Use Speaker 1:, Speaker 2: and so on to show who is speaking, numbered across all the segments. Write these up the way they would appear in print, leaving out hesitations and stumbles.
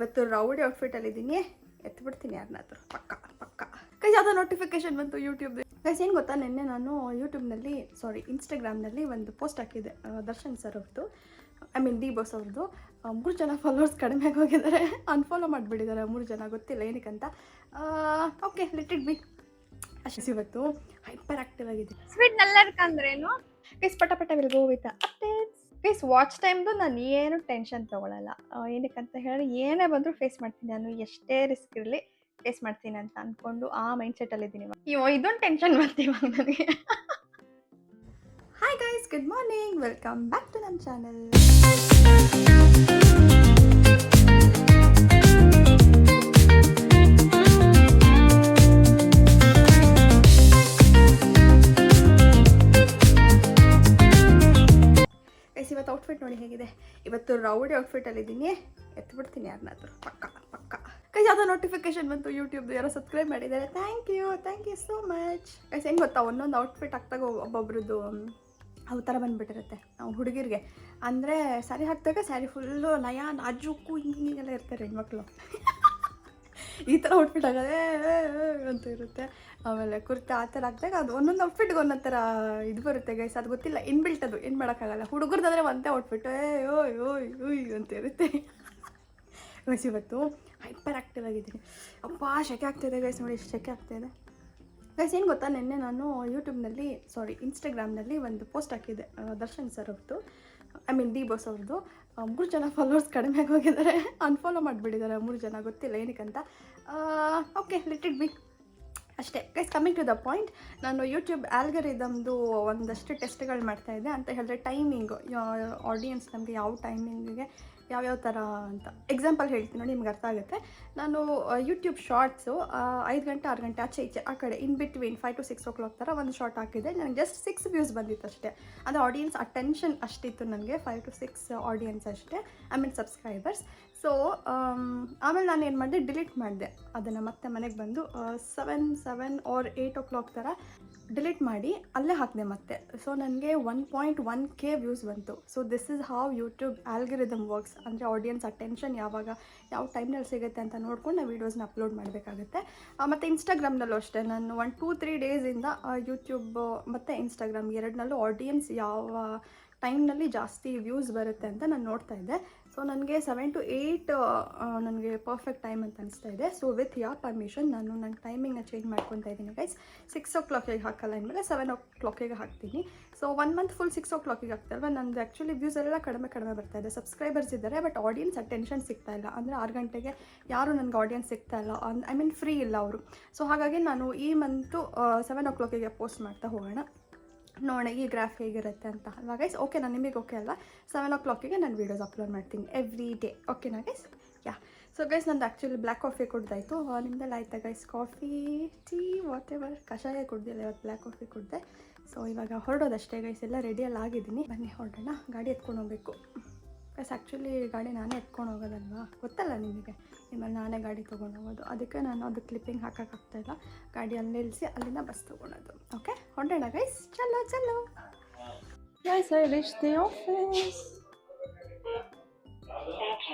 Speaker 1: ಇವತ್ತು ರೌಡಿ ಔಟ್ಫಿಟಲ್ಲಿದ್ದೀನಿ, ಎತ್ಬಿಡ್ತೀನಿ ಯಾರನ್ನಾದ್ರೂ ಪಕ್ಕ ಪಕ್ಕ. ಕೈ ಯಾವುದೋ ನೋಟಿಫಿಕೇಶನ್ ಬಂತು ಯೂಟ್ಯೂಬ್. ಗೈಸ್ ಏನು ಗೊತ್ತಾ, ನಿನ್ನೆ ನಾನು ಯೂಟ್ಯೂಬ್ನಲ್ಲಿ ಇನ್ಸ್ಟಾಗ್ರಾಮ್ನಲ್ಲಿ ಒಂದು ಪೋಸ್ಟ್ ಹಾಕಿದ್ದೆ ದರ್ಶನ್ ಸರ್ ಅವ್ರದ್ದು, ಐ ಮೀನ್ ಡಿ ಬಾಸ್ ಅವ್ರದ್ದು. 3 ಜನ ಫಾಲೋವರ್ಸ್ ಕಡಿಮೆ ಹೋಗಿದ್ದಾರೆ, ಅನ್ಫಾಲೋ ಮಾಡಿಬಿಟ್ಟಿದ್ದಾರೆ 3 ಜನ, ಗೊತ್ತಿಲ್ಲ ಏನಕ್ಕಂತ. Okay, let it be. ಅಷ್ಟು ಇವತ್ತು ಹೈಪರ್ ಆಕ್ಟಿವ್ ಆಗಿದೆ.
Speaker 2: ಸ್ವೀಟ್ ನಲ್ಲರ್ಕ ಅಂದ್ರೇನು
Speaker 1: ಗೈಸ್? ಪಟ ಪಟ will go with updates. Guys watch ಟೈಮ್ದು ನಾನು ಏನು ಟೆನ್ಷನ್ ತೊಗೊಳಲ್ಲ. ಏನಕ್ಕಂತ ಹೇಳಿ ಏನೇ ಬಂದರೂ ಫೇಸ್ ಮಾಡ್ತೀನಿ ನಾನು, ಎಷ್ಟೇ ರಿಸ್ಕ್ ಇರಲಿ ಫೇಸ್ ಮಾಡ್ತೀನಿ ಅಂತ ಅಂದ್ಕೊಂಡು ಆ ಮೈಂಡ್ ಸೆಟ್ಟಲ್ಲಿದ್ದೀನಿ ಇವಾಗ. ಇದೊಂದು ಟೆನ್ಷನ್ ಬರ್ತೀವಿ ನನಗೆ. Hi guys, good morning, welcome back to ನಮ್ಮ ಚಾನಲ್. ಇವತ್ತು ಔಟ್ಫಿಟ್ ನೋಡಿ ಹೇಗಿದೆ. ಇವತ್ತು ರೌಡಿ ಔಟ್ಫಿಟಲ್ಲಿದ್ದೀನಿ, ಎತ್ಬಿಡ್ತೀನಿ ಯಾರನ್ನಾದ್ರೂ ಪಕ್ಕ ಪಕ್ಕ. ಕೈ ಯಾವುದೋ ನೋಟಿಫಿಕೇಶನ್ ಬಂತು ಯೂಟ್ಯೂಬ್ದು, ಯಾರೋ ಸಬ್ಸ್ಕ್ರೈಬ್ ಮಾಡಿದ್ದಾರೆ, thank you so much. Guys ಹೆಂಗೆ ಗೊತ್ತಾ, ಒಂದೊಂದು ಔಟ್ಫಿಟ್ ಹಾಕ್ದಾಗ ಒಬ್ಬೊಬ್ರದ್ದು ಥರ ಬಂದುಬಿಟ್ಟಿರುತ್ತೆ ಹುಡುಗಿರಿಗೆ. ಅಂದರೆ ಸ್ಯಾರಿ ಹಾಕಿದಾಗ ಸ್ಯಾರಿ ಫುಲ್ಲು ನಯ ನಾಜೂಕು ಹಿಂಗೆಲ್ಲ ಇರ್ತಾರೆ ಹೆಣ್ಮಕ್ಳು. ಈ ಥರ ಔಟ್ಫಿಟ್ ಆಗೋದೇ ಅಂತ ಇರುತ್ತೆ. ಆಮೇಲೆ ಕುರ್ತಾ ಆ ಥರ ಹಾಕಿದಾಗ ಅದು ಒಂದೊಂದು ಔಟ್ಫಿಟ್ಗೆ ಒಂದೊಂದು ಥರ ಇದು ಬರುತ್ತೆ ಗೈಸ್, ಅದು ಗೊತ್ತಿಲ್ಲ, ಇನ್ಬಿಲ್ಟ್, ಅದು ಏನು ಮಾಡೋಕ್ಕಾಗಲ್ಲ. ಹುಡುಗರದಾದರೆ ಒಂದೇ ಔಟ್ಫಿಟ್ ಓಯ್ ಅಂತ ಇರುತ್ತೆ. ಗೈಸ್ ಇವತ್ತು ಹೈಪರ್ ಆಕ್ಟಿವ್ ಆಗಿದ್ದೀನಿ. ಅಪ್ಪ ಶೆಕೆ ಆಗ್ತಾಯಿದೆ ಗೈಸ್, ನೋಡಿ ಎಷ್ಟು ಶೆಕೆ ಆಗ್ತಾಯಿದೆ. ಗೈಸ್ ಏನು ಗೊತ್ತಾ, ನಿನ್ನೆ ನಾನು ಇನ್ಸ್ಟಾಗ್ರಾಮ್ನಲ್ಲಿ ಒಂದು ಪೋಸ್ಟ್ ಹಾಕಿದ್ದೆ ದರ್ಶನ್ ಸರ್ ಅವ್ರದ್ದು, ಐ ಮೀನ್ ಡಿ ಬಾಸ್ ಅವ್ರದ್ದು. 3 ಜನ ಫಾಲೋವರ್ಸ್ ಕಡಿಮೆ ಹೋಗಿದ್ದಾರೆ, ಅನ್ಫಾಲೋ ಮಾಡಿಬಿಟ್ಟಿದ್ದಾರೆ 3 ಜನ, ಗೊತ್ತಿಲ್ಲ ಏನಕ್ಕಂತ. ಓಕೆ, ಲೆಟ್ ಇಟ್ ಬಿ ಅಷ್ಟೇ. Guys coming to the point, ನಾನು ಯೂಟ್ಯೂಬ್ ಆಲ್ಗರಿದಮ್ದು ಒಂದಷ್ಟು ಟೆಸ್ಟ್ಗಳು ಮಾಡ್ತಾಯಿದ್ದೆ. ಅಂತ ಹೇಳಿದ್ರೆ ಟೈಮಿಂಗು, ಆಡಿಯನ್ಸ್ ನಮಗೆ ಯಾವ ಟೈಮಿಂಗಿಗೆ ಯಾವ್ಯಾವ ಥರ ಅಂತ ಎಕ್ಸಾಂಪಲ್ ಹೇಳ್ತೀನಿ ನೋಡಿ, ನಿಮ್ಗೆ ಅರ್ಥ ಆಗುತ್ತೆ. ನಾನು ಯೂಟ್ಯೂಬ್ ಶಾರ್ಟ್ಸು 5 ಗಂಟೆ 6 ಗಂಟೆ ಆಚೆ ಈಚೆ ಆ ಕಡೆ ಇನ್ ಬಿಟ್ವೀನ್ 5 to 6 o'clock ಥರ ಒಂದು ಶಾರ್ಟ್ ಹಾಕಿದ್ದೆ. ನನಗೆ ಜಸ್ಟ್ 6 ವ್ಯೂಸ್ ಬಂದಿತ್ತು ಅಷ್ಟೇ. ಅಂದರೆ ಆಡಿಯನ್ಸ್ ಅಟೆನ್ಷನ್ ಅಷ್ಟಿತ್ತು ನನಗೆ, 5 to 6 ಆಡಿಯನ್ಸ್ ಅಷ್ಟೇ, ಐ ಮೀನ್ ಸಬ್ಸ್ಕ್ರೈಬರ್ಸ್. ಸೊ ಆಮೇಲೆ ನಾನು ಏನು ಮಾಡಿದೆ, ಡಿಲೀಟ್ ಮಾಡಿದೆ ಅದನ್ನು. ಮತ್ತೆ ಮನೆಗೆ ಬಂದು 7 or 8 o'clock ಥರ ಡಿಲೀಟ್ ಮಾಡಿ ಅಲ್ಲೇ ಹಾಕಿದೆ ಮತ್ತೆ. ಸೊ ನನಗೆ 1.1K ವ್ಯೂಸ್ ಬಂತು. So this is how YouTube algorithm works. ಅಂದರೆ ಆಡಿಯನ್ಸ್ ಅಟೆನ್ಷನ್ ಯಾವ ಟೈಮ್ನಲ್ಲಿ ಸಿಗುತ್ತೆ ಅಂತ ನೋಡ್ಕೊಂಡು ನಾವು ವೀಡಿಯೋಸ್ನ ಅಪ್ಲೋಡ್ ಮಾಡಬೇಕಾಗುತ್ತೆ. ಮತ್ತು ಇನ್ಸ್ಟಾಗ್ರಾಮ್ನಲ್ಲೂ ಅಷ್ಟೇ, ನಾನು 1-2-3 ಡೇಸಿಂದ ಯೂಟ್ಯೂಬ್ ಮತ್ತು ಇನ್ಸ್ಟಾಗ್ರಾಮ್ ಎರಡನಲ್ಲೂ ಆಡಿಯನ್ಸ್ ಯಾವ ಟೈಮ್ನಲ್ಲಿ ಜಾಸ್ತಿ ವ್ಯೂಸ್ ಬರುತ್ತೆ ಅಂತ ನಾನು ನೋಡ್ತಾ ಇದ್ದೆ. ಸೊ ನನಗೆ 7 to 8 ನನಗೆ ಪರ್ಫೆಕ್ಟ್ ಟೈಮ್ ಅಂತ ಅನಿಸ್ತಾ ಇದೆ. ಸೊ ವಿತ್ ಯಾ ಪರ್ಮಿಷನ್ ನಾನು ನನ್ನ ಟೈಮಿಂಗ್ನ ಚೇಂಜ್ ಮಾಡ್ಕೊತಾ ಇದ್ದೀನಿ ಗೈಸ್. 6 o'clock ಹಾಕಲ್ಲ, ಇನ್ಮೇಲೆ 7 o'clock ಹಾಕ್ತೀನಿ. ಸೊ 1 month ಫುಲ್ 6 o'clock ಆಗ್ತಾಯಿಲ್ವ, ನಂದು ಆ್ಯಕ್ಚುಲಿ ವ್ಯೂಸ್ ಎಲ್ಲ ಕಡಿಮೆ ಬರ್ತಾ ಇದೆ. ಸಬ್ಸ್ಕ್ರೈಬರ್ಸ್ ಇದ್ದಾರೆ, ಬಟ್ ಆಡಿಯನ್ಸ್ ಅಟೆನ್ಷನ್ ಸಿಗ್ತಾ ಇಲ್ಲ. ಅಂದರೆ 6 ಗಂಟೆಗೆ ಯಾರು ನನಗೆ ಆಡಿಯನ್ಸ್ ಸಿಗ್ತಾ ಇಲ್ಲ, ಐ ಮೀನ್ ಫ್ರೀ ಇಲ್ಲ ಅವರು. ಸೊ ಹಾಗಾಗಿ ನಾನು ಈ ಮಂತು 7 o'clock ಪೋಸ್ಟ್ ಮಾಡ್ತಾ ಹೋಗೋಣ, ನೋಡೋಣ ಈ ಗ್ರಾಫ್ ಹೇಗಿರುತ್ತೆ ಅಂತ ಅಲ್ವಾ ಗೈಸ್. ಓಕೆ, ನಾನು ನಿಮಗೆ ಓಕೆ ಅಲ್ವಾ? 7 o'clock ನಾನು ವೀಡಿಯೋಸ್ ಅಪ್ಲೋಡ್ ಮಾಡ್ತೀನಿ ಎವ್ರಿ ಡೇ, ಓಕೆನಾ ಗೈಸ್? ಯಾ. ಸೊ ಗೈಸ್ ನಂದು ಆ್ಯಕ್ಚುಲಿ ಬ್ಲ್ಯಾಕ್ ಕಾಫಿ ಕುಡ್ದಾಯಿತು. ನಿಮ್ದೆಲ್ಲ ಆಯ್ತಾ guys? Coffee, tea, what ever, ಕಷಾಯ ಕುಡ್ದಿಲ್ಲ, ಇವತ್ತು ಬ್ಲ್ಯಾಕ್ ಕಾಫಿ ಕುಡ್ದೆ. ಸೊ ಇವಾಗ ಹೊರಡೋದಷ್ಟೇ ಗೈಸ್, ಎಲ್ಲ ರೆಡಿಯೆಲ್ಲ ಆಗಿದ್ದೀನಿ. ಬನ್ನಿ ಹೊರಡೋಣ. ಗಾಡಿ ಎತ್ಕೊಂಡು ಹೋಗಬೇಕು ಗೈಸ್. ಆ್ಯಕ್ಚುಲಿ ಗಾಡಿ ನಾನೇ ಎತ್ಕೊಂಡು ಹೋಗೋದಲ್ವಾ, ಗೊತ್ತಲ್ಲ ನಿಮಗೆ, ನಿಮ್ಮಲ್ಲಿ ನಾನೇ ಗಾಡಿ ತೊಗೊಂಡು ಹೋಗೋದು. ಅದಕ್ಕೆ ನಾನು ಅದು ಕ್ಲಿಪ್ಪಿಂಗ್ ಹಾಕೋಕ್ಕಾಗ್ತಾಯಿಲ್ಲ. ಗಾಡಿ ಅಲ್ಲಿ ನಿಲ್ಲಿಸಿ ಅಲ್ಲಿಂದ ಬಸ್ ತೊಗೊಳೋದು. ಓಕೆ, ಹೊರಡೋಣ ಗೈಸ್. ಚಲೋ guys, I reach the office.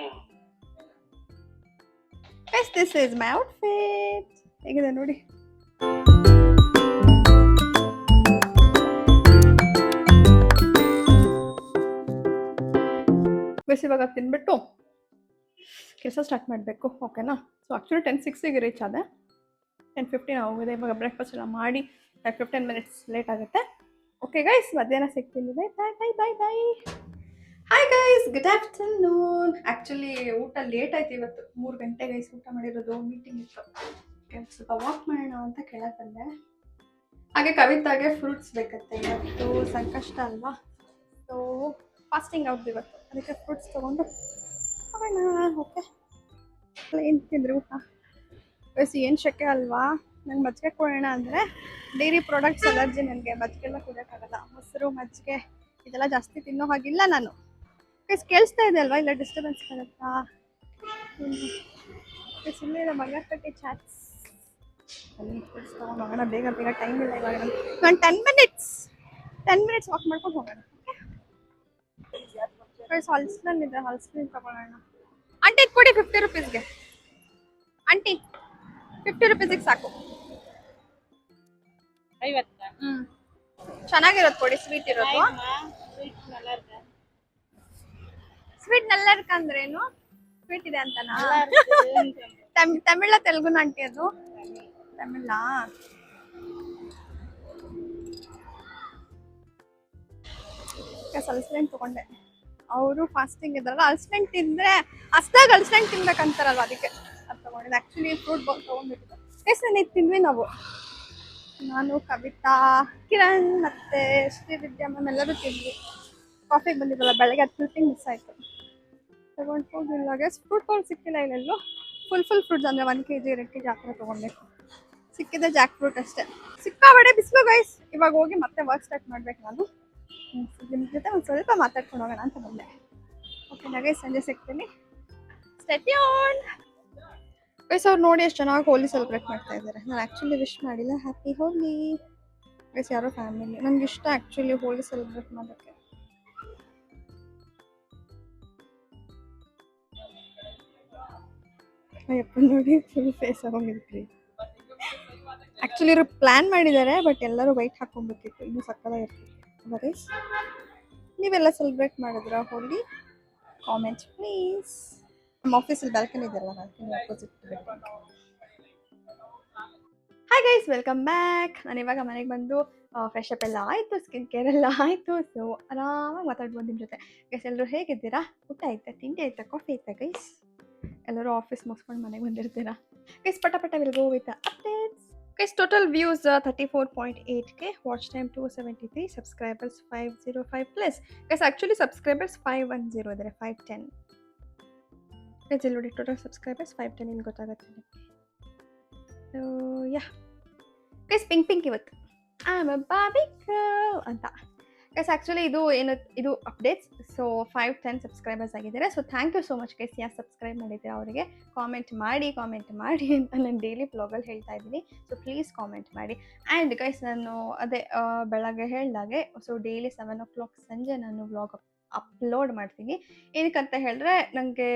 Speaker 1: Guys this is my outfit. ಹೇಗಿದೆ ನೋಡಿ. ಗೈಸ್ ಇವಾಗ ತಿನ್ಬಿಟ್ಟು ಕೆಲಸ ಸ್ಟಾರ್ಟ್ ಮಾಡಬೇಕು, ಓಕೆನಾ? ಸೊ ಆ್ಯಕ್ಚುಲಿ 10:06 ರೀಚ್ ಆದೆ, 10:15 ಆಗೋಗಿದೆ. ಇವಾಗ ಬ್ರೇಕ್ಫಾಸ್ಟ್ ಎಲ್ಲ ಮಾಡಿ 15 minutes ಲೇಟ್ ಆಗುತ್ತೆ. ಓಕೆ ಗೈಸ್, ಮಧ್ಯಾಹ್ನ ಸಿಗ್ತೀನಿ. By. Hi guys, good afternoon. Actually ಊಟ ಲೇಟ್ ಆಯ್ತು ಇವತ್ತು, 3 ಗಂಟೆ ಗೈಸ್ ಊಟ ಮಾಡಿರೋದು. ಮೀಟಿಂಗ್ ಇತ್ತು, ಸ್ವಲ್ಪ ವಾಕ್ ಮಾಡೋಣ ಅಂತ ಕೆಳಗೆ ಬಂದೆ. ಹಾಗೆ ಕವಿತಾಗೆ ಫ್ರೂಟ್ಸ್ ಬೇಕತ್ತೆ, ಇವತ್ತು ಸಂಕಷ್ಟ ಅಲ್ವಾ. ಸೊ ಫಾಸ್ಟಿಂಗ್ ಅವ್ರದ್ದು ಇವತ್ತು, ಅದಕ್ಕೆ ಫ್ರೂಟ್ಸ್ ತೊಗೊಂಡು ಹೋಗೋಣ. ಓಕೆ, ಏನು ತಿಂದ್ರಿ ಊಟ? ವಯಸ್ಸು ಏನು ಶೆಕೆ ಅಲ್ವಾ. ನಂಗೆ ಮಜ್ಜಿಗೆ ಕೊಡೋಣ ಅಂದರೆ ಡೈರಿ ಪ್ರಾಡಕ್ಟ್ಸ್ ಅಲರ್ಜಿ ನನಗೆ, ಮಜ್ಜಿಗೆಲ್ಲ ಕುಡಿಯೋಕ್ಕಾಗಲ್ಲ. ಮೊಸರು ಮಜ್ಜಿಗೆ ಇದೆಲ್ಲ ಜಾಸ್ತಿ ತಿನ್ನೋ ಹಾಗಿಲ್ಲ ನಾನು. ವಯಸ್ಸು ಕೇಳಿಸ್ತಾ ಇದೆ ಅಲ್ವಾ, ಇಲ್ಲ ಡಿಸ್ಟರ್ಬೆನ್ಸ್ ಬರುತ್ತಾ? ಸುಮ್ಮನೆ ಮಗಕಟ್ಟಿ ಚಾಟ್ಸ್. ಫ್ರೂಟ್ಸ್ ತೊಗೊಂಡು ಹೋಗೋಣ, ಬೇಗ ಟೈಮ್ ಇಲ್ಲ ಇವಾಗ. ನಾನು 10 minutes ವಾಕ್ ಮಾಡ್ಕೊಂಡು ಹೋಗೋಣ. ಹಲ್ಸ್ಲನ್ ಇದೆ, ಹಲ್ಸ್ಲನ್ ತಗೊಳ್ಳೋಣ. ಆಂಟಿ ಆಂಟಿ ಇದು ಕೊಡಿ 50 ರುಪೀಸ್ಗೆ. ಆಂಟಿ 50 ರುಪೀಸಿಗೆ ಸಾಕು.
Speaker 2: 50.
Speaker 1: ಚೆನ್ನಾಗಿರೋದು ಕೊಡಿ, ಸ್ವೀಟ್ ಇರೋದು. ಸ್ವೀಟ್ ನಲ್ಲರ್ಕ ಅಂದ್ರೇನು? ಸ್ವೀಟ್ ಇದೆ ಅಂತನಾ? ತಮಿಳ ತೆಲುಗುನ ಆಂಟಿ ಅದು? ತಮಿಳ. ಅಲ್ಸ್ಲೆಂಟ್ ತಗೊಂಡೆ. ಅವರು ಫಾಸ್ಟಿಂಗ್ ಇದ್ರಲ್ಲ, ಅಲ್ಸ್ಲೆಂಟ್ ತಿಂದ್ರೆ ಅಷ್ಟಾಗಿ ಅಲ್ಸ್ಲೆಂಟ್ ತಿನ್ಬೇಕಂತಾರಲ್ವ, ಅದಕ್ಕೆ ಅದು ತಗೊಂಡಿದ್ದೆ. ಆ್ಯಕ್ಚುಲಿ ಫ್ರೂಟ್ ಬಾಲ್ ತೊಗೊಂಡ್ಬಿಟ್ಟಿದ್ದು. ಎಷ್ಟು ನಾನು ಇದು ತಿಂದ್ವಿ ನಾವು. ನಾನು, ಕವಿತಾ, ಕಿರಣ್ ಮತ್ತು ಶ್ರೀವಿದ್ಯಾ ಮ್ಯಾಮ್ ಎಲ್ಲರೂ ತಿಂದ್ವಿ. ಕಾಫಿಗೆ ಬಂದಿದ್ದಲ್ಲ ಬೆಳಗ್ಗೆ, ಅದು ಫುಲ್ಟಿಂಗ್ ಮಿಸ್ ಆಯಿತು. ತಗೊಂಡು ಹೋಗಿಲ್ಲ ಗೈಸ್. ಫ್ರೂಟ್ ಬಾಲ್ ಸಿಕ್ಕಿಲ್ಲ ಇಲ್ಲೆಲ್ಲೂ. ಫುಲ್ ಫ್ರೂಟ್ಸ್ ಅಂದರೆ 1 kg 2 kg ಆ ಥರ ತೊಗೊಬೇಕು. ಸಿಕ್ಕಿದೆ ಜಾಕ್ ಫ್ರೂಟ್ ಅಷ್ಟೇ. ಸಿಕ್ಕಾಬಡೆ ಬಿಸಿಲು ಗೈಸ್. ಇವಾಗ ಹೋಗಿ ಮತ್ತೆ ವರ್ಕ್ ಸ್ಟಾರ್ಟ್ ಮಾಡ್ಬೇಕು ನಾನು. ನಿಮ್ಮ ಜೊತೆ ಒಂದು ಸ್ವಲ್ಪ ಮಾತಾಡ್ಕೊಂಡು ಹೋಗೋಣ ಅಂತ ಬಂದೆ. ಓಕೆನಾ ಗೈಸ್, ಸಂಜೆ ಸಿಗ್ತೀನಿ. Stay tuned. ಗೈಸ್ ಅವ್ರು ನೋಡಿ ಎಷ್ಟು ಚೆನ್ನಾಗಿ ಹೋಲಿ ಸೆಲೆಬ್ರೇಟ್ ಮಾಡ್ತಾ ಇದ್ದಾರೆ. ನಾನು ಆ್ಯಕ್ಚುಲಿ ವಿಶ್ ಮಾಡಿಲ್ಲ. ಹ್ಯಾಪಿ ಹೋಲಿ ಗೈಸ್. ಯಾರೋ ಫ್ಯಾಮಿಲಿ. ನನಗೆ ಇಷ್ಟ ಆ್ಯಕ್ಚುಲಿ ಹೋಲಿ ಸೆಲೆಬ್ರೇಟ್ ಮಾಡೋಕ್ಕೆ. ಅಯ್ಯಪ್ಪ ನೋಡಿ ಫುಲ್ ಫೇಸ್ ಆಗೋಗಿದ್ರಿ. ಆ್ಯಕ್ಚುಲಿ ಇವರು ಪ್ಲ್ಯಾನ್ ಮಾಡಿದ್ದಾರೆ, ಬಟ್ ಎಲ್ಲರೂ ವೈಟ್ ಹಾಕ್ಕೊಬೇಕಿತ್ತು, ಇನ್ನೂ ಸಕ್ಕದಾಗಿರ್ತಿತ್ತು. ಗೈಸ್ ನೀವೆಲ್ಲ ಸೆಲೆಬ್ರೇಟ್ ಮಾಡಿದ್ರಾ ಹೋಲಿ? Comment please. ನಮ್ಮ ಆಫೀಸಲ್ಲಿ ಬ್ಯಾಲ್ಕನಿ ಇದೆಯಲ್ಲ, ಬ್ಯಾಲ್ಕನಿ ಅಪೋಸಿಟ್ ಬಿಟ್ಟು. Hi guys, welcome back. ನಾನು ಇವಾಗ ಮನೆಗೆ ಬಂದು ಫ್ರೆಶ್ ಅಪ್ ಎಲ್ಲ ಆಯಿತು, ಸ್ಕಿನ್ ಕೇರ್ ಎಲ್ಲ ಆಯಿತು. ಸೊ ಆರಾಮಾಗಿ ಮಾತಾಡ್ಬೋದು ನಿಮ್ಮ ಜೊತೆ. ಗೈಸ್ ಎಲ್ಲರೂ ಹೇಗಿದ್ದೀರಾ? ಊಟ ಆಯ್ತಾ, ತಿಂಡಿ ಆಯ್ತಾ, ಕಾಫಿ ಆಯ್ತಾ ಗೈಸ್? ಎಲ್ಲರೂ ಆಫೀಸ್ ಮುಗಿಸ್ಕೊಂಡು ಮನೆಗೆ ಬಂದಿರ್ತೀರಾ ಗೈಸ್. ಪಟ will go with updates. Guys total views 34.8K, watch time 273, subscribers 505+. Guys actually subscribers 510 ಇದ್ದಾರೆ, 510 ಗೈಸ್. ಇಲ್ಲಿ ನೋಡಿ ಟೋಟಲ್ ಸಬ್ಸ್ಕ್ರೈಬರ್ಸ್ 510. ಇಲ್ಲಿ ಗೊತ್ತಾಗುತ್ತೆ ನಿಮಗೆ. ಸೊ ಯಾ ಗೈಸ್, ಪಿಂಕ್ ಇವತ್ತು I am a Barbie girl ಅಂತ. ಗೈಸ್ ಆ್ಯಕ್ಚುಲಿ ಇದು ಅಪ್ಡೇಟ್ಸ್. ಸೊ 510 ಸಬ್ಸ್ಕ್ರೈಬರ್ಸ್ ಆಗಿದ್ದಾರೆ. So thank you so much guys. ಯಾರು ಸಬ್ಸ್ಕ್ರೈಬ್ ಮಾಡಿದ್ದೀರಾ ಅವರಿಗೆ ಕಾಮೆಂಟ್ ಮಾಡಿ ಅಂತ ನಾನು ಡೈಲಿ ಬ್ಲಾಗಲ್ಲಿ ಹೇಳ್ತಾ ಇದ್ದೀನಿ. ಸೊ ಪ್ಲೀಸ್ ಕಾಮೆಂಟ್ ಮಾಡಿ. ಆ್ಯಂಡ್ ಗೈಸ್ ನಾನು ಅದೇ ಬೆಳಗ್ಗೆ ಹೇಳಿದಾಗೆ, ಸೊ ಡೈಲಿ 7 o'clock ಸಂಜೆ ನಾನು ಬ್ಲಾಗ್ ಅಪ್ಲೋಡ್ ಮಾಡ್ತೀನಿ. ಏನಕ್ಕಂತ ಹೇಳಿದ್ರೆ ನನಗೆ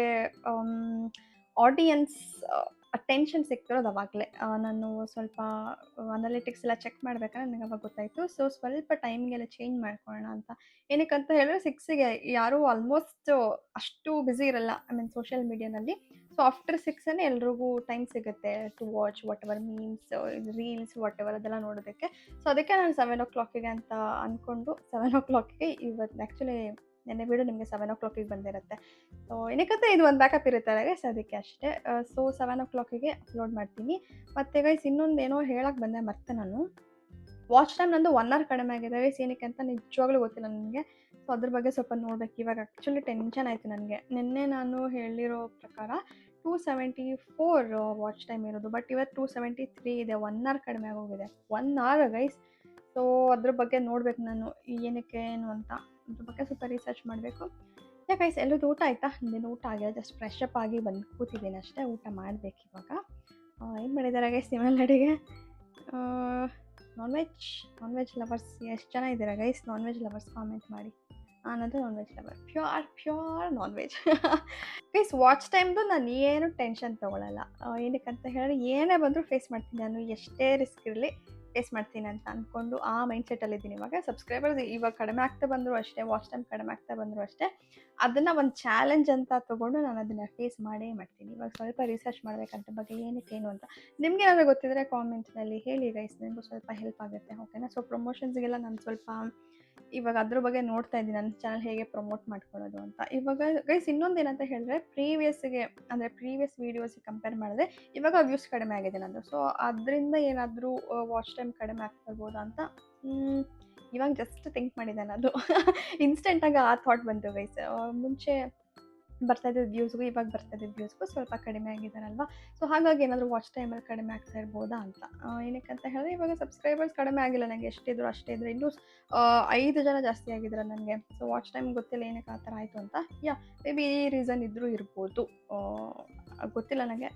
Speaker 1: ಆಡಿಯನ್ಸ್ ಅಟೆನ್ಷನ್ ಸಿಗ್ತಿರೋದು ಅವಾಗಲೇ. ನಾನು ಸ್ವಲ್ಪ ಅನಾಲಿಟಿಕ್ಸ್ ಎಲ್ಲ ಚೆಕ್ ಮಾಡ್ಬೇಕಾದ್ರೆ ನನಗೆ ಅವಾಗ ಗೊತ್ತಾಯಿತು. ಸೊ ಸ್ವಲ್ಪ ಟೈಮಿಗೆಲ್ಲ ಚೇಂಜ್ ಮಾಡ್ಕೊಳ್ಳೋಣ ಅಂತ. ಏನಕ್ಕಂತ ಹೇಳಿದ್ರೆ 6ಗೆ ಯಾರೂ ಆಲ್ಮೋಸ್ಟ್ ಅಷ್ಟು ಬ್ಯುಸಿ ಇರಲ್ಲ, ಐ ಮೀನ್ ಸೋಷಿಯಲ್ ಮೀಡಿಯಾನಲ್ಲಿ. ಸೊ ಆಫ್ಟರ್ 6 ಎಲ್ರಿಗೂ ಟೈಮ್ ಸಿಗುತ್ತೆ to watch whatever memes, reels, whatever ಅದೆಲ್ಲ ನೋಡೋದಕ್ಕೆ. ಸೊ ಅದಕ್ಕೆ ನಾನು 7 o'clock ಅಂತ ಅಂದ್ಕೊಂಡು 7 o'clock ಇವತ್ತು ಆ್ಯಕ್ಚುಲಿ ನೆನ್ನೆ ವಿಡಿಯೋ ನಿಮಗೆ 7 o'clock ಬಂದಿರುತ್ತೆ. ಸೊ ಏನಕ್ಕಂತ ಇದು ಒಂದು ಬ್ಯಾಕಪ್ ಇರುತ್ತಲ್ಲ ಗೈಸ್, ಅದಕ್ಕೆ ಅಷ್ಟೇ. ಸೊ 7 o'clock ಅಪ್ಲೋಡ್ ಮಾಡ್ತೀನಿ. ಮತ್ತು ಗೈಸ್ ಇನ್ನೊಂದೇನೋ ಹೇಳಕ್ಕೆ ಬಂದೆ ಮತ್ತೆ ನಾನು. ವಾಚ್ ಟೈಮ್ ನಂದು 1 hour ಕಡಿಮೆ ಆಗಿದೆ ಗೈಸ್. ಏನಕ್ಕೆ ಅಂತ ನಿಜವಾಗ್ಲೂ ಗೊತ್ತಿಲ್ಲ ನನಗೆ. ಸೊ ಅದ್ರ ಬಗ್ಗೆ ಸ್ವಲ್ಪ ನೋಡ್ಬೇಕು. ಇವಾಗ ಆ್ಯಕ್ಚುಲಿ ಟೆನ್ಷನ್ ಆಯಿತು ನನಗೆ. ನಿನ್ನೆ ನಾನು ಹೇಳಿರೋ ಪ್ರಕಾರ 274 ವಾಚ್ ಟೈಮ್ ಇರೋದು, ಬಟ್ ಇವತ್ತು 273 ಇದೆ. 1 hour ಕಡಿಮೆ ಆಗೋಗಿದೆ. 1 hour ಗೈಸ್. ಸೊ ಅದ್ರ ಬಗ್ಗೆ ನೋಡ್ಬೇಕು ನಾನು, ಏನಕ್ಕೆ ಏನು ಅಂತ. ಅದ್ರ ಬಗ್ಗೆ ಸ್ವಲ್ಪ ರಿಸರ್ಚ್ ಮಾಡಬೇಕು. ಗೈಸ್ ಎಲ್ಲರದ್ದು ಊಟ ಆಯಿತಾ? ನಂದೇನು ಊಟ ಆಗಿಲ್ಲ, ಜಸ್ಟ್ ಫ್ರೆಶ್ ಅಪ್ ಆಗಿ ಬಂದು ಕೂತಿದ್ದೀನಿ ಅಷ್ಟೇ. ಊಟ ಮಾಡಬೇಕು ಇವಾಗ. ಏನು ಮಾಡಿದ್ದಾರೆ ಗೈಸ್ ನಿಮ್ಮಲ್ಲಿ ಅಡುಗೆ? ನಾನ್ ವೆಜ್ ಲವರ್ಸ್ ಎಷ್ಟು ಜನ ಇದ್ದೀರಾ guys? Non veg lovers comment ಮಾಡಿ. ನಾನಂತೂ non veg lover, pure non veg. Guys watch ಟೈಮ್ದು ನಾನು ಏನು ಟೆನ್ಷನ್ ತೊಗೊಳ್ಳಲ್ಲ. ಏನಕ್ಕಂತ ಹೇಳಿದ್ರೆ ಏನೇ ಬಂದರೂ ಫೇಸ್ ಮಾಡ್ತೀನಿ ನಾನು, ಎಷ್ಟೇ ರಿಸ್ಕ್ ಇರಲಿ ಫೇಸ್ ಮಾಡ್ತೀನಿ ಅಂತ ಅಂದ್ಕೊಂಡು ಆ ಮೈಂಡ್ಸೆಟ್ಟಲ್ಲಿದ್ದೀನಿ ಇವಾಗ. ಸಬ್ಸ್ಕ್ರೈಬರ್ಸ್ ಇವಾಗ ಕಡಿಮೆ ಆಗ್ತಾ ಬಂದರೂ ಅಷ್ಟೇ, ವಾಚ್ ಟೈಮ್ ಕಡಿಮೆ ಆಗ್ತಾ ಬಂದರೂ ಅಷ್ಟೇ, ಅದನ್ನು ಒಂದು ಚಾಲೆಂಜ್ ಅಂತ ತೊಗೊಂಡು ನಾನು ಅದನ್ನು ಫೇಸ್ ಮಾಡೇ ಮಾಡ್ತೀನಿ. ಇವಾಗ ಸ್ವಲ್ಪ ರಿಸರ್ಚ್ ಮಾಡಬೇಕಂತ ಬಗ್ಗೆ ಏನಕ್ಕೇನು ಅಂತ. ನಿಮ್ಗೆ ಏನಾದರೂ ಗೊತ್ತಿದ್ರೆ ಕಾಮೆಂಟ್ಸ್ನಲ್ಲಿ ಹೇಳಿ ಗೈಸ್, ನನಗೂ ಸ್ವಲ್ಪ ಹೆಲ್ಪ್ ಆಗುತ್ತೆ. ಓಕೆನಾ? ಸೊ ಪ್ರಮೋಷನ್ಸ್ಗೆಲ್ಲ ನಾನು ಸ್ವಲ್ಪ ಇವಾಗ ಅದ್ರ ಬಗ್ಗೆ ನೋಡ್ತಾ ಇದ್ದೀನಿ, ನನ್ನ ಚಾನಲ್ ಹೇಗೆ ಪ್ರಮೋಟ್ ಮಾಡ್ಕೊಳ್ಳೋದು ಅಂತ. ಇವಾಗ ಗೈಸ್ ಇನ್ನೊಂದು ಏನಂತ ಹೇಳಿದ್ರೆ, ಪ್ರೀವಿಯಸ್ ವೀಡಿಯೋಸ್ಗೆ ಕಂಪೇರ್ ಮಾಡಿದ್ರೆ ಇವಾಗ ವ್ಯೂಸ್ ಕಡಿಮೆ ಆಗಿದೆ ನಂದು. ಸೊ ಅದರಿಂದ ಏನಾದರೂ ವಾಚ್ ಟೈಮ್ ಕಡಿಮೆ ಆಗ್ತಿರ್ಬೋದು ಅಂತ ಇವಾಗ ಜಸ್ಟ್ ಥಿಂಕ್ ಮಾಡಿದೆ ನಾನು. ಇನ್ಸ್ಟೆಂಟಾಗಿ ಆ ಥಾಟ್ ಬಂತು ಗೈಸ್. ಮುಂಚೆ ಬರ್ತಾಯಿದ್ದ ವ್ಯೂಸ್ಗೂ ಇವಾಗ ಬರ್ತಾಯಿದ್ದ ವ್ಯೂಸ್ಗೂ ಸ್ವಲ್ಪ ಕಡಿಮೆ ಆಗಿದ್ದಾರಲ್ವ. ಸೊ ಹಾಗಾಗಿ ಏನಾದರೂ ವಾಚ್ ಟೈಮಲ್ಲಿ ಕಡಿಮೆ ಆಗ್ತಾ ಇರ್ಬೋದಾ ಅಂತ. ಏನಕ್ಕಂತ ಹೇಳಿದ್ರೆ ಇವಾಗ ಸಬ್ಸ್ಕ್ರೈಬರ್ಸ್ ಕಡಿಮೆ ಆಗಿಲ್ಲ, ನನಗೆ ಎಷ್ಟಿದ್ರು ಅಷ್ಟೇ ಇದ್ದರೆ. ಇನ್ನೂ 5 ಜನ ಜಾಸ್ತಿ ಆಗಿದ್ದಾರೆ ನನಗೆ. ಸೊ ವಾಚ್ ಟೈಮ್ ಗೊತ್ತಿಲ್ಲ ಏನಕ್ಕೆ ಆ ಥರ ಆಯಿತು ಅಂತ. ಮೇ ಬಿ ಈ ರೀಸನ್ ಇದ್ದರೂ ಇರ್ಬೋದು, ಗೊತ್ತಿಲ್ಲ ನನಗೆ.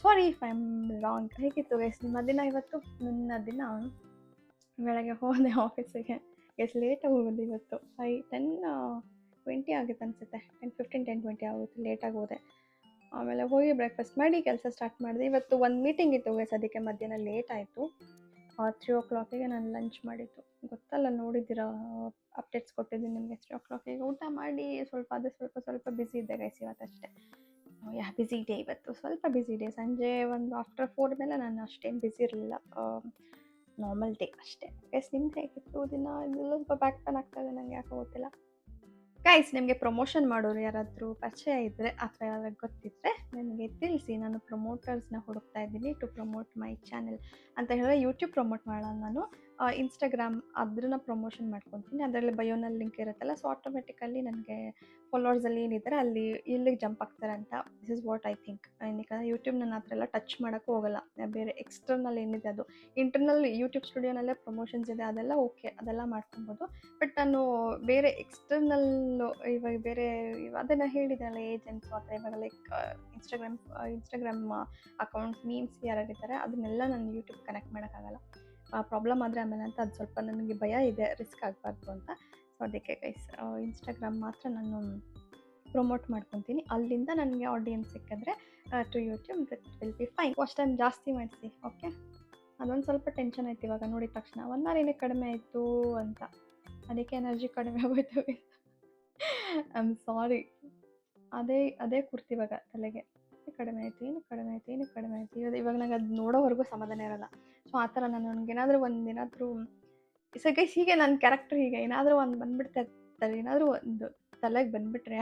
Speaker 1: Sorry if I am wrong. ಹೇಗಿತ್ತು ಗೈಸ್ ನಿಮ್ಮ ದಿನ ಇವತ್ತು? ನನ್ನ ದಿನ ಬೆಳಗ್ಗೆ ಹೋದೆ ಆಫೀಸಿಗೆ. ಲೇಟಾಗಿ ಬಂದೆ ಇವತ್ತು. 10 10:20 ಆಗಿತ್ತು ಅನಿಸುತ್ತೆ, 10:15 10:20 ಆಗುತ್ತೆ, ಲೇಟಾಗಿ ಹೋದೆ. ಆಮೇಲೆ ಹೋಗಿ ಬ್ರೇಕ್ಫಾಸ್ಟ್ ಮಾಡಿ ಕೆಲಸ ಸ್ಟಾರ್ಟ್ ಮಾಡಿದೆ. ಇವತ್ತು ಒಂದು ಮೀಟಿಂಗ್ ಇತ್ತು ಗೈಸ್, ಅದಕ್ಕೆ ಮಧ್ಯಾಹ್ನ ಲೇಟ್ ಆಯಿತು. 3 o'clock ನಾನು ಲಂಚ್ ಮಾಡಿದ್ದು ಗೊತ್ತಲ್ಲ, ನೋಡಿದ್ದೀರಾ, ಅಪ್ಡೇಟ್ಸ್ ಕೊಟ್ಟಿದ್ದೀನಿ ನಿಮಗೆ. 3 o'clock ಊಟ ಮಾಡಿ ಸ್ವಲ್ಪ ಬ್ಯುಸಿ ಇದ್ದೆ ಗೈಸ್ ಇವತ್ತಷ್ಟೇ. ಬ್ಯುಸಿ ಡೇ ಇವತ್ತು, ಸ್ವಲ್ಪ ಬ್ಯುಸಿ ಡೇ. ಸಂಜೆ ಒಂದು ಆಫ್ಟರ್ 4 ಮೇಲೆ ನಾನು ಅಷ್ಟೇನು ಬ್ಯುಸಿ ಇರಲಿಲ್ಲ, ನಾರ್ಮಲ್ ಡೇ ಅಷ್ಟೇ. ಗೈಸ್ ನಿಮ್ದು ಹೇಗಿತ್ತು ದಿನ? ಇದೆಲ್ಲ ಸ್ವಲ್ಪ ಬ್ಯಾಕ್ ಪೇನ್ ಆಗ್ತಾಯಿದೆ ನನಗೆ, ಯಾಕೋ ಗೊತ್ತಿಲ್ಲ. ಗೈಸ್ ನಿಮಗೆ ಪ್ರಮೋಷನ್ ಮಾಡೋರು ಯಾರಾದರೂ ಪರಿಚಯ ಇದ್ದರೆ ಅಥವಾ ಯಾರಾದ್ರೂ ಗೊತ್ತಿದ್ದರೆ ನನಗೆ ತಿಳಿಸಿ. ನಾನು ಪ್ರಮೋಟರ್ಸ್ನ ಹುಡುಕ್ತಾ ಇದ್ದೀನಿ ಟು ಪ್ರಮೋಟ್ ಮೈ ಚಾನೆಲ್. ಅಂತ ಹೇಳಿದ್ರೆ ಯೂಟ್ಯೂಬ್ ಪ್ರಮೋಟ್ ಮಾಡೋಣ ನಾನು, ಇನ್ಸ್ಟಾಗ್ರಾಮ್ ಅದನ್ನ ಪ್ರಮೋಷನ್ ಮಾಡ್ಕೊತೀನಿ. ಅದರಲ್ಲಿ ಬಯೋನಲ್ಲಿ ಲಿಂಕ್ ಇರುತ್ತಲ್ಲ, ಸೊ ಆಟೋಮೆಟಿಕಲ್ಲಿ ನನಗೆ ಫಾಲೋವರ್ಸಲ್ಲಿ ಏನಿದ್ದಾರೆ ಅಲ್ಲಿ ಇಲ್ಲಿಗೆ ಜಂಪ್ ಆಗ್ತಾರೆ ಅಂತ. This is what I think. ಯಾಕಂದರೆ ಯೂಟ್ಯೂಬ್ ನಾನು ಆ ಥರ ಎಲ್ಲ ಟಚ್ ಮಾಡೋಕ್ಕೂ ಹೋಗಲ್ಲ. ಬೇರೆ ಎಕ್ಸ್ಟರ್ನಲ್ ಏನಿದೆ ಅದು, ಇಂಟರ್ನಲ್ ಯೂಟ್ಯೂಬ್ ಸ್ಟುಡಿಯೋನಲ್ಲೇ ಪ್ರಮೋಷನ್ಸ್ ಇದೆ, ಅದೆಲ್ಲ ಓಕೆ, ಅದೆಲ್ಲ ಮಾಡ್ಕೊಬೋದು. ಬಟ್ ನಾನು ಬೇರೆ ಎಕ್ಸ್ಟರ್ನಲ್ಲು ಇವಾಗ ಬೇರೆ ಅದನ್ನು ಹೇಳಿದೆನಲ್ಲ, ಏಜೆಂಟ್ಸು ಆ ಥರ ಇವಾಗ ಲೈಕ್ ಇನ್ಸ್ಟಾಗ್ರಾಮ್ ಅಕೌಂಟ್ಸ್ ಮೀಮ್ಸ್ ಯಾರಿದ್ದಾರೆ ಅದನ್ನೆಲ್ಲ ನಾನು ಯೂಟ್ಯೂಬ್ ಕನೆಕ್ಟ್ ಮಾಡೋಕ್ಕಾಗಲ್ಲ. ಪ್ರಾಬ್ಲಮ್ ಆದರೆ ಆಮೇಲೆ ಅಂತ ಅದು ಸ್ವಲ್ಪ ನನಗೆ ಭಯ ಇದೆ, ರಿಸ್ಕ್ ಆಗಬಾರ್ದು ಅಂತ. ಸೊ ಅದಕ್ಕೆ ಗೈಸ್ ಇನ್ಸ್ಟಾಗ್ರಾಮ್ ಮಾತ್ರ ನಾನು ಪ್ರಮೋಟ್ ಮಾಡ್ಕೊತೀನಿ. ಅಲ್ಲಿಂದ ನನಗೆ ಆಡಿಯನ್ಸ್ ಸಿಕ್ಕಿದ್ರೆ to YouTube that will be fine. Watch time ಜಾಸ್ತಿ ಮಾಡಿಸಿ, ಓಕೆ? ಅದೊಂದು ಸ್ವಲ್ಪ ಟೆನ್ಷನ್ ಆಯ್ತು ಇವಾಗ ನೋಡಿದ ತಕ್ಷಣ. 1 hour ಏನಕ್ಕೆ ಕಡಿಮೆ ಆಯಿತು ಅಂತ, ಅದಕ್ಕೆ ಎನರ್ಜಿ ಕಡಿಮೆ ಆಗೋಯ್ತು. I am sorry. ಅದೇ ಕುರ್ತಿವಾಗ ತಲೆಗೆ ಕಡಿಮೆ ಆಯಿತು. ಇವಾಗ ನಂಗೆ ಅದು ನೋಡೋವರೆಗೂ ಸಮಾಧಾನ ಇರಲ್ಲ. ಸೊ ಆ ಥರ ನನಗೇನಾದರೂ ಗೈಸ್ ಹೀಗೆ ನನ್ನ ಕ್ಯಾರೆಕ್ಟರ್ ಹೀಗೆ ಏನಾದರೂ ಒಂದು ಬಂದುಬಿಡ್ತಾರೆ, ಏನಾದರೂ ಒಂದು ತಲೆಗೆ ಬಂದುಬಿಟ್ರೆ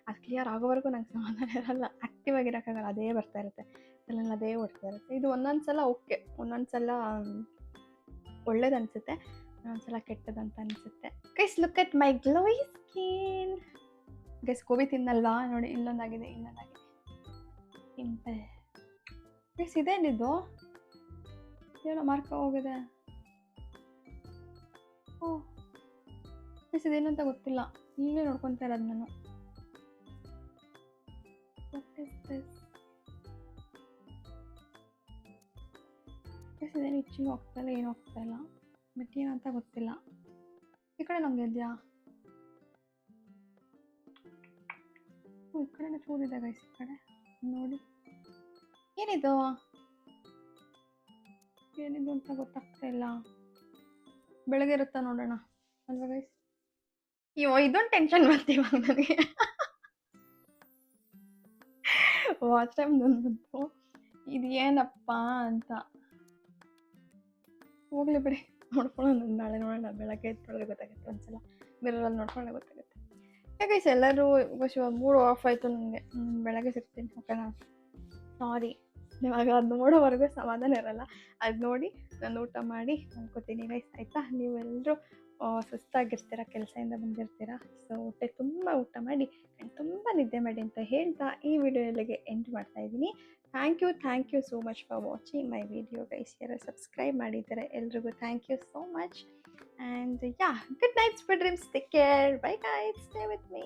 Speaker 1: ಅದು ಕ್ಲಿಯರ್ ಆಗೋವರೆಗೂ ನಂಗೆ ಸಮಾಧಾನ ಇರಲ್ಲ. ಆ್ಯಕ್ಟಿವ್ ಆಗಿರೋಕ್ಕಾಗಲ್ಲ, ಅದೇ ಬರ್ತಾ ಇರುತ್ತೆ ತಲೆಯಲ್ಲಿ, ಅದೇ ಓಡ್ತಾ ಇರುತ್ತೆ. ಇದು ಒಂದೊಂದು ಸಲ ಓಕೆ, ಒಂದೊಂದು ಸಲ ಒಳ್ಳೇದು ಅನಿಸುತ್ತೆ, ಒಂದೊಂದು ಸಲ ಕೆಟ್ಟದಂತ ಅನಿಸುತ್ತೆ. Guys look at my glowy skin. Guys gobi ತಿನ್ನಲ್ವಾ? ನೋಡಿ ಇಲ್ಲೊಂದಾಗಿದೆ ಪಿಂಪಲ್. ಗೈಸ್ ಇದೇನಿದು? ಏನೋ ಮಾರ್ಕ ಹೋಗಿದೆ. ಓಹ್ ಗೈಸ್ ಇದೇನು ಅಂತ ಗೊತ್ತಿಲ್ಲ, ಈಗಲೇ ನೋಡ್ಕೊತಾ ಇರೋದು ನಾನು. What is this? ಗೈಸ್ ಇದೇನು ಇಚ್ಚಿಂಗ್ ಹೋಗ್ತಾಯಿಲ್ಲ, ಏನು ಹೋಗ್ತಾಯಿಲ್ಲ, ಬಟ್ ಏನಂತ ಗೊತ್ತಿಲ್ಲ. ಈ ಕಡೆ ನಮಗೆ ಇದೆಯಾ? ಈ ಕಡೆನೇ ಚೂರಿದೆ ಗೈಸ್, ಈ ಕಡೆ ನೋಡಿ. ಏನಿದು ಅಂತ ಗೊತ್ತಾಗ್ತಾ ಇಲ್ಲ. ಬೆಳಗ್ಗೆ ಇರುತ್ತಾ ನೋಡೋಣ ಅಲ್ವಾ ಗೈಸ್? ಇದೊಂದು ಟೆನ್ಷನ್ ಬಂತು ಇವಾಗ ನನಗೆ. ವಾಚ್ ಟೈಮ್ ಬಂತು, ಇದು ಏನಪ್ಪ ಅಂತ. ಹೋಗ್ಲಿ ಬಿಡಿ, ನೋಡ್ಕೊಳ್ಳೋಣ, ನಾಳೆ ನೋಡೋಣ. ಬೆಳಗ್ಗೆ ಎದ್ದೊಳಗೆ ಗೊತ್ತಾಗುತ್ತೆ, ಒಂದ್ಸಲ ಮಿರರಲ್ಲಿ ನೋಡ್ಕೊಳ್ಳೋಣ ಗೊತ್ತಾಗುತ್ತೆ. ಯಾಕೈಸ್ ಎಲ್ಲರೂ ಇವಾಗ ಮೂಡ್ ಆಫ್ ಆಯಿತು ನನಗೆ. ಬೆಳಗ್ಗೆ ಸಿಗ್ತೀನಿ, ಓಕೆನಾ? ಸಾರಿ, ಇವಾಗ ಅದು ನೋಡೋವರೆಗೂ ಸಮಾಧಾನ ಇರಲ್ಲ. ಅದು ನೋಡಿ ನಾನು ಊಟ ಮಾಡಿ ಅನ್ಕೋತೀನಿ ಗೈಸ್, ಆಯಿತಾ? ನೀವೆಲ್ಲರೂ ಸುಸ್ತಾಗಿರ್ತೀರ, ಕೆಲಸದಿಂದ ಬಂದಿರ್ತೀರ. ಸೊ ಹೊಟ್ಟೆ ತುಂಬ ಊಟ ಮಾಡಿ ತುಂಬ ನಿದ್ದೆ ಮಾಡಿ ಅಂತ ಹೇಳ್ತಾ ಈ ವಿಡಿಯೋ ಇಲ್ಲಿಗೆ ಎಂಡ್ ಮಾಡ್ತಾ ಇದ್ದೀನಿ. Thank you so much for watching my video guys. ಯಾರು ಸಬ್ಸ್ಕ್ರೈಬ್ ಮಾಡಿದ್ದಾರೆ ಎಲ್ರಿಗೂ thank you so much. And yeah, good night, sweet dreams. Take care. Bye guys. Stay with me.